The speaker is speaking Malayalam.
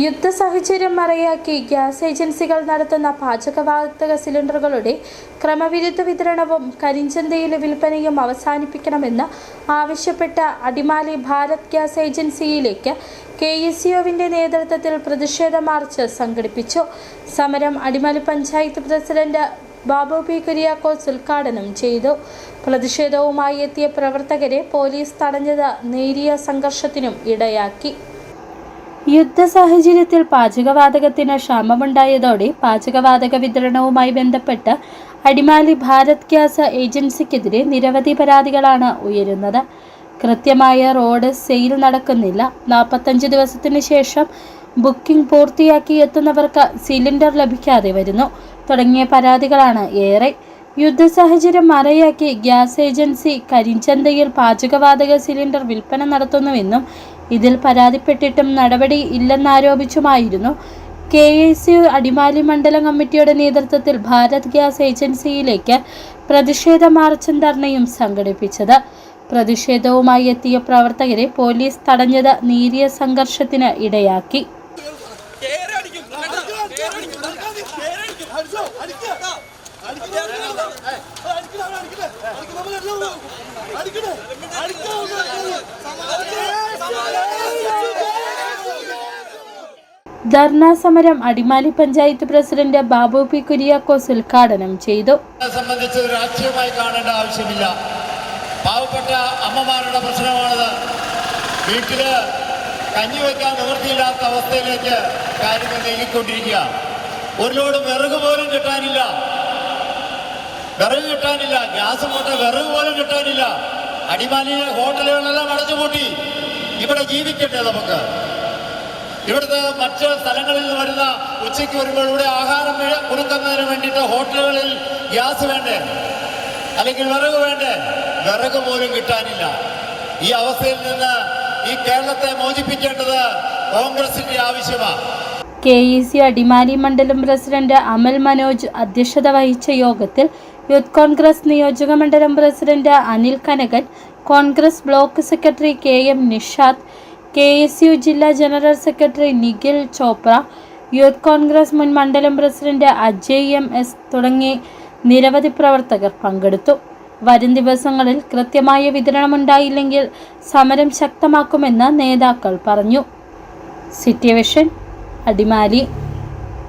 യുദ്ധ സാഹചര്യം മറയാക്കി ഗ്യാസ് ഏജൻസികൾ നടത്തുന്ന പാചകവാതക സിലിണ്ടറുകളുടെ ക്രമവിരുദ്ധ വിതരണവും കരിഞ്ചന്തയിലെ വിൽപ്പനയും അവസാനിപ്പിക്കണമെന്ന് ആവശ്യപ്പെട്ട അടിമാലി ഭാരത് ഗ്യാസ് ഏജൻസിയിലേക്ക് KSUവിന്റെ നേതൃത്വത്തിൽ പ്രതിഷേധ മാർച്ച് സംഘടിപ്പിച്ചു. സമരം അടിമാലി പഞ്ചായത്ത് പ്രസിഡന്റ് ബാബു പി കുര്യാക്കോസ് ഉദ്ഘാടനം ചെയ്തു. പ്രതിഷേധവുമായി എത്തിയ പ്രവർത്തകരെ പോലീസ് തടഞ്ഞത് നേരിയ സംഘർഷത്തിനും ഇടയാക്കി. യുദ്ധ സാഹചര്യത്തിൽ പാചകവാതകത്തിന് ക്ഷാമമുണ്ടായതോടെ പാചകവാതക വിതരണവുമായി ബന്ധപ്പെട്ട് അടിമാലി ഭാരത് ഗ്യാസ് ഏജൻസിക്കെതിരെ നിരവധി പരാതികളാണ് ഉയരുന്നത്. കൃത്യമായ റോഡ് സെയിൽ നടക്കുന്നില്ല, 45 ദിവസത്തിന് ശേഷം ബുക്കിംഗ് പൂർത്തിയാക്കി എത്തുന്നവർക്ക് സിലിണ്ടർ ലഭിക്കാതെ വരുന്നു തുടങ്ങിയ പരാതികളാണ് ഏറെ. യുദ്ധ സാഹചര്യം മറയാക്കി ഗ്യാസ് ഏജൻസി കരിഞ്ചന്തയിൽ പാചകവാതക സിലിണ്ടർ വിൽപ്പന നടത്തുന്നുവെന്നും ഇതിൽ പരാതിപ്പെട്ടിട്ടും നടപടി ഇല്ലെന്നാരോപിച്ചുമായിരുന്നു KSU അടിമാലി മണ്ഡലം കമ്മിറ്റിയുടെ നേതൃത്വത്തിൽ ഭാരത് ഗ്യാസ് ഏജൻസിയിലേക്ക് പ്രതിഷേധ മാർച്ചും ധർണയും സംഘടിപ്പിച്ചത്. പ്രതിഷേധവുമായി എത്തിയ പ്രവർത്തകരെ പോലീസ് തടഞ്ഞത് നേരിയ സംഘർഷത്തിന് ഇടയാക്കി. ധർണാ സമരം അടിമാലി പഞ്ചായത്ത് പ്രസിഡന്റ് ബാബു പി കുര്യാക്കോസ് ഉദ്ഘാടനം ചെയ്തു. സംബന്ധിച്ച് രാഷ്ട്രീയമായി കാണേണ്ട ആവശ്യമില്ല. പാവപ്പെട്ട അമ്മമാരുടെ പ്രശ്നമാണത്. വീട്ടില് കഞ്ഞി വയ്ക്കാൻ നിവൃത്തിയില്ലാത്ത അവസ്ഥയിലേക്ക് കാര്യങ്ങൾ നീങ്ങിക്കൊണ്ടിരിക്കുക. ഒരു ലോഡ് വിറക് പോലും കിട്ടാനില്ല, ഗ്യാസ് പോട്ടെ, വിറക് പോലും കിട്ടാനില്ല. അടിമാലിയിലെ ഹോട്ടലുകളെല്ലാം അടച്ചുപൂട്ടി. ഇവിടെ ജീവിക്കട്ടെ നമുക്ക്. ഇവിടുത്തെ മറ്റ് സ്ഥലങ്ങളിൽ നിന്ന് വരുന്ന ഉച്ചയ്ക്ക് വരുമ്പോൾ ഇവിടെ ആഹാരം കൊടുക്കുന്നതിന് വേണ്ടിയിട്ട് ഹോട്ടലുകളിൽ ഗ്യാസ് വേണ്ടേ, അല്ലെങ്കിൽ വിറക് വേണ്ടേ? വിറക് പോലും കിട്ടാനില്ല. ഈ അവസ്ഥയിൽ നിന്ന് ഈ കേരളത്തെ മോചിപ്പിക്കേണ്ടത് കോൺഗ്രസിന്റെ ആവശ്യമാണ്. KSU അടിമാലി മണ്ഡലം പ്രസിഡന്റ് അമൽ മനോജ് അധ്യക്ഷത വഹിച്ച യോഗത്തിൽ യൂത്ത് കോൺഗ്രസ് നിയോജക മണ്ഡലം president Anil Kanakan, Congress block secretary KM Nishad, KSU ജില്ലാ general secretary Nikhil Chopra, youth Congress മുൻ മണ്ഡലം പ്രസിഡന്റ് അജയ് MS തുടങ്ങി നിരവധി പ്രവർത്തകർ പങ്കെടുത്തു. വരും ദിവസങ്ങളിൽ കൃത്യമായ വിതരണമുണ്ടായില്ലെങ്കിൽ സമരം ശക്തമാക്കുമെന്ന് നേതാക്കൾ പറഞ്ഞു. City vision Adimali.